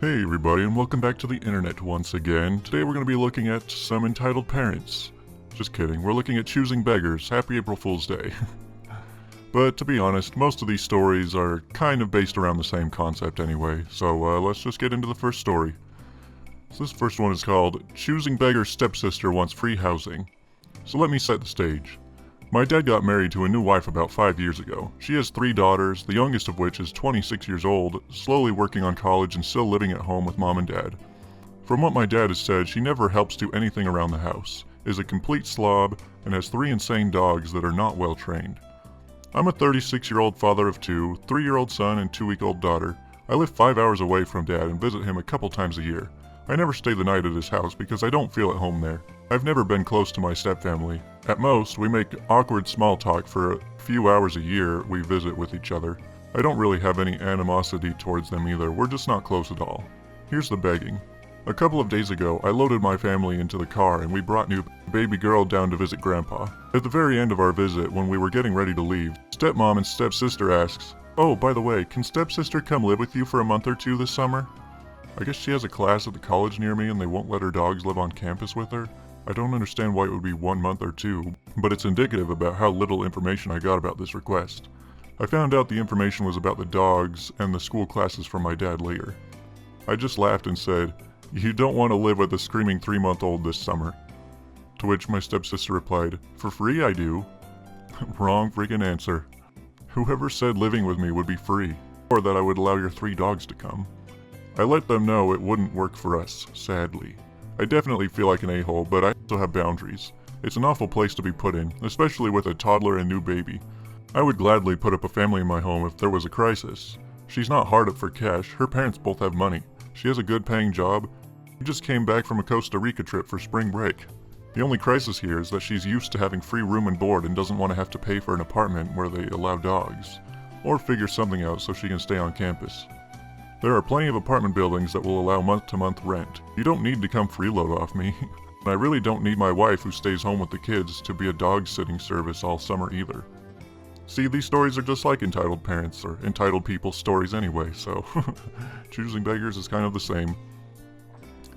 Hey everybody, and welcome back to the internet once again. Today we're going to be looking at some entitled parents. Just kidding, we're looking at choosing beggars. Happy April Fool's Day. But to be honest, most of these stories are kind of based around the same concept anyway, so let's just get into the first story. So this first one is called, Choosing Beggar's Stepsister Wants Free Housing. So let me set the stage. My dad got married to a new wife about 5 years ago. She has 3 daughters, the youngest of which is 26 years old, slowly working on college and still living at home with mom and dad. From what my dad has said, she never helps do anything around the house, is a complete slob, and has 3 insane dogs that are not well trained. I'm a 36-year-old father of 2, 3-year-old son and 2-week-old daughter. I live 5 hours away from dad and visit him a couple times a year. I never stay the night at his house because I don't feel at home there. I've never been close to my stepfamily. At most, we make awkward small talk for a few hours a year we visit with each other. I don't really have any animosity towards them either, we're just not close at all. Here's the begging. A couple of days ago, I loaded my family into the car and we brought new baby girl down to visit Grandpa. At the very end of our visit, when we were getting ready to leave, stepmom and stepsister asks, "Oh, by the way, can stepsister come live with you for a month or 2 this summer?" I guess she has a class at the college near me and they won't let her dogs live on campus with her. I don't understand why it would be 1 month or 2, but it's indicative about how little information I got about this request. I found out the information was about the dogs and the school classes from my dad later. I just laughed and said, "You don't want to live with a screaming 3-month-old this summer." To which my stepsister replied, "For free I do." Wrong freaking answer. Whoever said living with me would be free, or that I would allow your 3 dogs to come. I let them know it wouldn't work for us, sadly. I definitely feel like an a-hole, but I also have boundaries. It's an awful place to be put in, especially with a toddler and new baby. I would gladly put up a family in my home if there was a crisis. She's not hard up for cash, her parents both have money. She has a good paying job. She just came back from a Costa Rica trip for spring break. The only crisis here is that she's used to having free room and board and doesn't want to have to pay for an apartment where they allow dogs. Or figure something out so she can stay on campus. There are plenty of apartment buildings that will allow month-to-month rent. You don't need to come freeload off me. And I really don't need my wife who stays home with the kids to be a dog-sitting service all summer either. See, these stories are just like entitled parents or entitled people's stories anyway, so choosing beggars is kind of the same.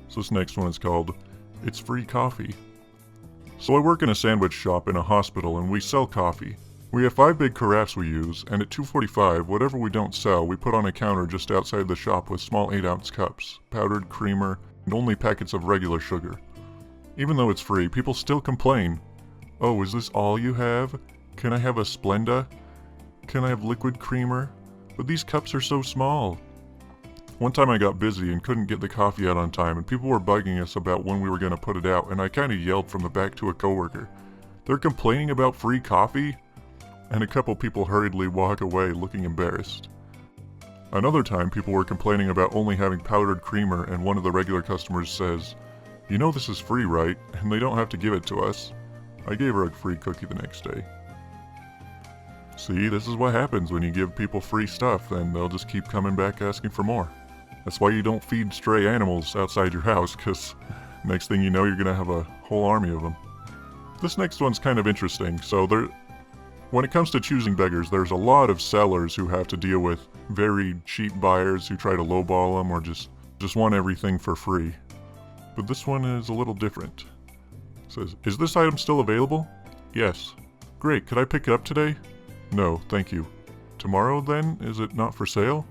So this next one is called, It's Free Coffee. So I work in a sandwich shop in a hospital and we sell coffee. We have 5 big carafes we use, and at 2:45, whatever we don't sell, we put on a counter just outside the shop with small 8-ounce cups, powdered creamer, and only packets of regular sugar. Even though it's free, people still complain. "Oh, is this all you have? Can I have a Splenda? Can I have liquid creamer? But these cups are so small." One time I got busy and couldn't get the coffee out on time, and people were bugging us about when we were going to put it out, and I kind of yelled from the back to a coworker, "They're complaining about free coffee?" And a couple people hurriedly walk away looking embarrassed. Another time people were complaining about only having powdered creamer and one of the regular customers says, "You know this is free, right? And they don't have to give it to us." I gave her a free cookie the next day. See, this is what happens when you give people free stuff, and they'll just keep coming back asking for more. That's why you don't feed stray animals outside your house, because next thing you know you're going to have a whole army of them. This next one's kind of interesting. So when it comes to choosing beggars, there's a lot of sellers who have to deal with very cheap buyers who try to lowball them or just want everything for free. But this one is a little different. It says, "Is this item still available?" "Yes." "Great, could I pick it up today?" "No, thank you." "Tomorrow then? Is it not for sale?"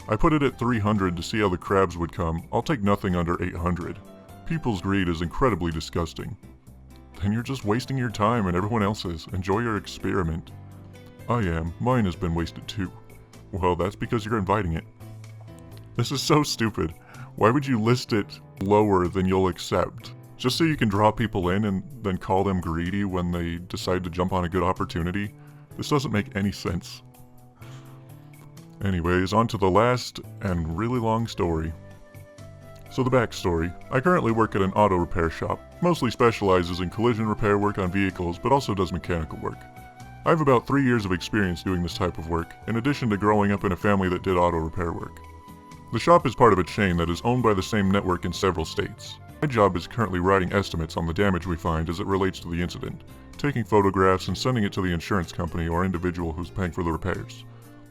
"I put it at 300 to see how the crabs would come. I'll take nothing under 800. People's greed is incredibly disgusting. Then you're just wasting your time and everyone else's. Enjoy your experiment. I am. Mine has been wasted too. Well, that's because you're inviting it. This is so stupid. Why would you list it lower than you'll accept? Just so you can draw people in and then call them greedy when they decide to jump on a good opportunity? This doesn't make any sense. Anyways, on to the last and really long story. So the backstory. I currently work at an auto repair shop. Mostly specializes in collision repair work on vehicles, but also does mechanical work. I have about 3 years of experience doing this type of work, in addition to growing up in a family that did auto repair work. The shop is part of a chain that is owned by the same network in several states. My job is currently writing estimates on the damage we find as it relates to the incident, taking photographs and sending it to the insurance company or individual who's paying for the repairs.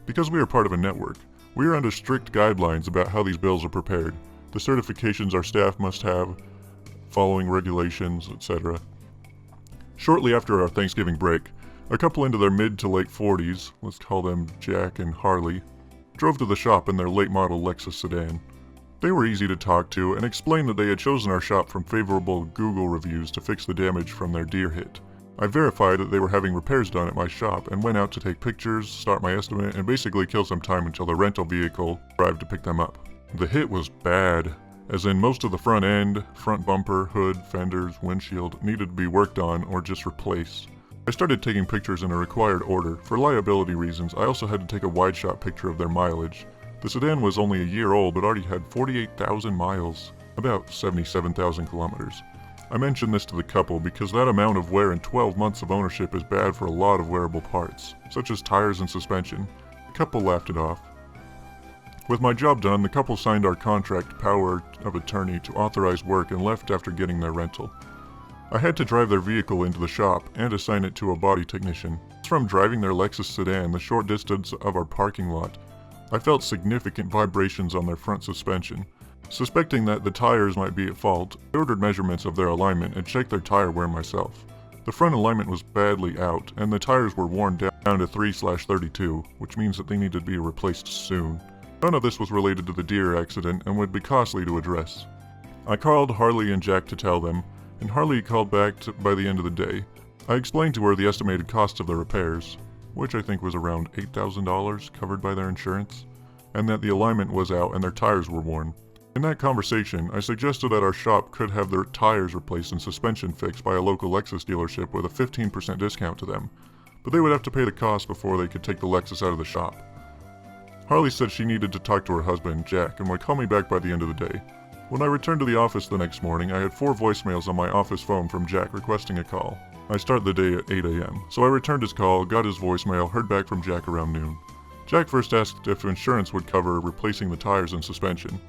Because we are part of a network, We are under strict guidelines about how these bills are prepared, the certifications our staff must have, following regulations, etc. Shortly after our Thanksgiving break, a couple into their mid to late 40s, let's call them Jack and Harley, drove to the shop in their late model Lexus sedan. They were easy to talk to and explained that they had chosen our shop from favorable Google reviews to fix the damage from their deer hit. I verified that they were having repairs done at my shop and went out to take pictures, start my estimate, and basically kill some time until the rental vehicle arrived to pick them up. The hit was bad, as in most of the front end, front bumper, hood, fenders, windshield needed to be worked on or just replaced. I started taking pictures in a required order. For liability reasons, I also had to take a wide shot picture of their mileage. The sedan was only a year old but already had 48,000 miles, about 77,000 kilometers. I mentioned this to the couple because that amount of wear in 12 months of ownership is bad for a lot of wearable parts, such as tires and suspension. The couple laughed it off. With my job done, the couple signed our contract power of attorney to authorize work and left after getting their rental. I had to drive their vehicle into the shop and assign it to a body technician. From driving their Lexus sedan the short distance of our parking lot, I felt significant vibrations on their front suspension. Suspecting that the tires might be at fault, I ordered measurements of their alignment and checked their tire wear myself. The front alignment was badly out, and the tires were worn down to 3/32, which means that they needed to be replaced soon. None of this was related to the deer accident and would be costly to address. I called Harley and Jack to tell them, and Harley called back by the end of the day. I explained to her the estimated cost of the repairs, which I think was around $8,000 covered by their insurance, and that the alignment was out and their tires were worn. In that conversation, I suggested that our shop could have their tires replaced and suspension fixed by a local Lexus dealership with a 15% discount to them, but they would have to pay the cost before they could take the Lexus out of the shop. Harley said she needed to talk to her husband, Jack, and would call me back by the end of the day. When I returned to the office the next morning, I had 4 voicemails on my office phone from Jack requesting a call. I start the day at 8 a.m., so I returned his call, got his voicemail, heard back from Jack around noon. Jack first asked if insurance would cover replacing the tires and suspension.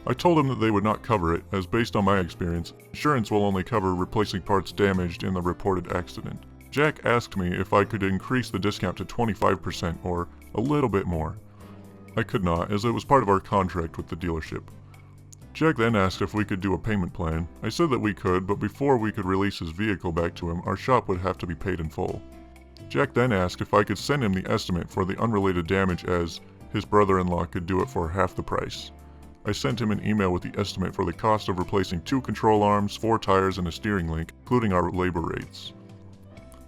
I told him that they would not cover it, as based on my experience, insurance will only cover replacing parts damaged in the reported accident. Jack asked me if I could increase the discount to 25% or a little bit more. I could not, as it was part of our contract with the dealership. Jack then asked if we could do a payment plan. I said that we could, but before we could release his vehicle back to him, our shop would have to be paid in full. Jack then asked if I could send him the estimate for the unrelated damage, as his brother-in-law could do it for half the price. I sent him an email with the estimate for the cost of replacing 2 control arms, 4 tires, and a steering link, including our labor rates.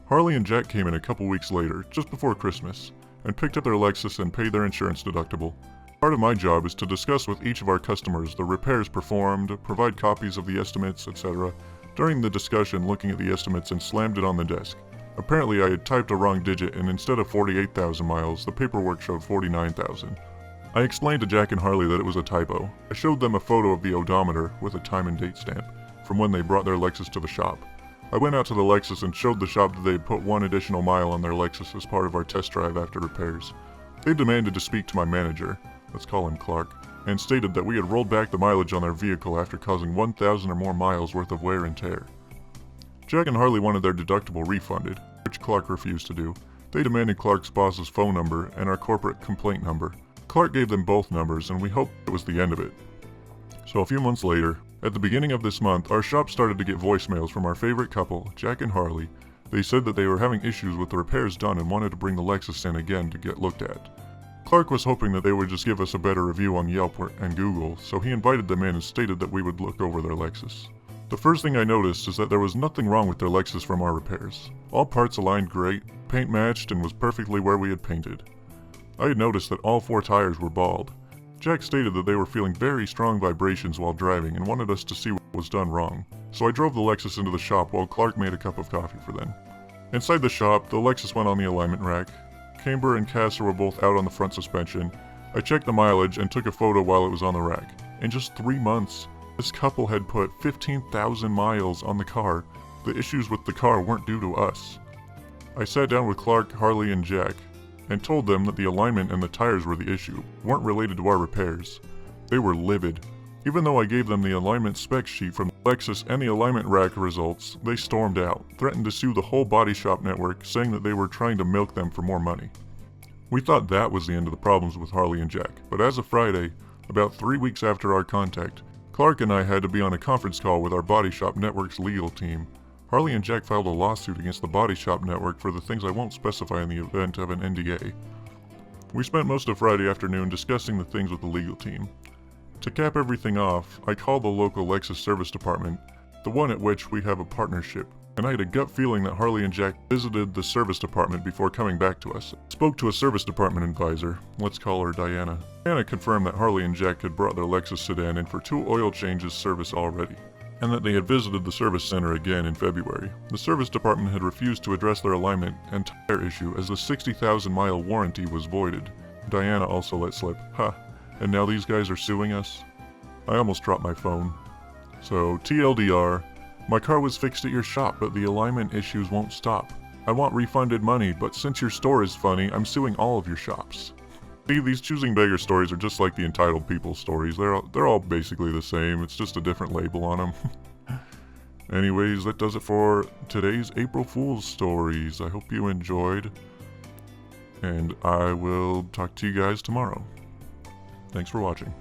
Harley and Jack came in a couple weeks later, just before Christmas, and picked up their Lexus and paid their insurance deductible. Part of my job is to discuss with each of our customers the repairs performed, provide copies of the estimates, etc. During the discussion, looking at the estimates and slammed it on the desk. Apparently I had typed a wrong digit, and instead of 48,000 miles, the paperwork showed 49,000. I explained to Jack and Harley that it was a typo. I showed them a photo of the odometer with a time and date stamp from when they brought their Lexus to the shop. I went out to the Lexus and showed the shop that they had put 1 additional mile on their Lexus as part of our test drive after repairs. They demanded to speak to my manager, let's call him Clark, and stated that we had rolled back the mileage on their vehicle after causing 1,000 or more miles worth of wear and tear. Jack and Harley wanted their deductible refunded, which Clark refused to do. They demanded Clark's boss's phone number and our corporate complaint number. Clark gave them both numbers, and we hoped it was the end of it. So a few months later, at the beginning of this month, our shop started to get voicemails from our favorite couple, Jack and Harley. They said that they were having issues with the repairs done and wanted to bring the Lexus in again to get looked at. Clark was hoping that they would just give us a better review on Yelp and Google, so he invited them in and stated that we would look over their Lexus. The first thing I noticed is that there was nothing wrong with their Lexus from our repairs. All parts aligned great, paint matched, and was perfectly where we had painted. I had noticed that all 4 tires were bald. Jack stated that they were feeling very strong vibrations while driving and wanted us to see what was done wrong, so I drove the Lexus into the shop while Clark made a cup of coffee for them. Inside the shop, the Lexus went on the alignment rack. Camber and Casser were both out on the front suspension. I checked the mileage and took a photo while it was on the rack. In just 3 months, this couple had put 15,000 miles on the car. The issues with the car weren't due to us. I sat down with Clark, Harley, and Jack, and told them that the alignment and the tires were the issue, weren't related to our repairs. They were livid. Even though I gave them the alignment spec sheet from Lexus and the alignment rack results, they stormed out, threatened to sue the whole body shop network, saying that they were trying to milk them for more money. We thought that was the end of the problems with Harley and Jack, but as of Friday, about 3 weeks after our contact, Clark and I had to be on a conference call with our Body Shop Network's legal team. Harley and Jack filed a lawsuit against the Body Shop Network for the things I won't specify in the event of an NDA. We spent most of Friday afternoon discussing the things with the legal team. To cap everything off, I called the local Lexus service department, the one at which we have a partnership, and I had a gut feeling that Harley and Jack visited the service department before coming back to us. I spoke to a service department advisor, let's call her Diana. Diana confirmed that Harley and Jack had brought their Lexus sedan in for 2 oil changes service already, and that they had visited the service center again in February. The service department had refused to address their alignment and tire issue as the 60,000-mile warranty was voided. Diana also let slip, and now these guys are suing us? I almost dropped my phone. So, TLDR, my car was fixed at your shop, but the alignment issues won't stop. I want refunded money, but since your store is funny, I'm suing all of your shops. See, these choosing beggar stories are just like the entitled people stories. They're all basically the same, it's just a different label on them. Anyways, that does it for today's April Fool's stories. I hope you enjoyed, and I will talk to you guys tomorrow. Thanks for watching.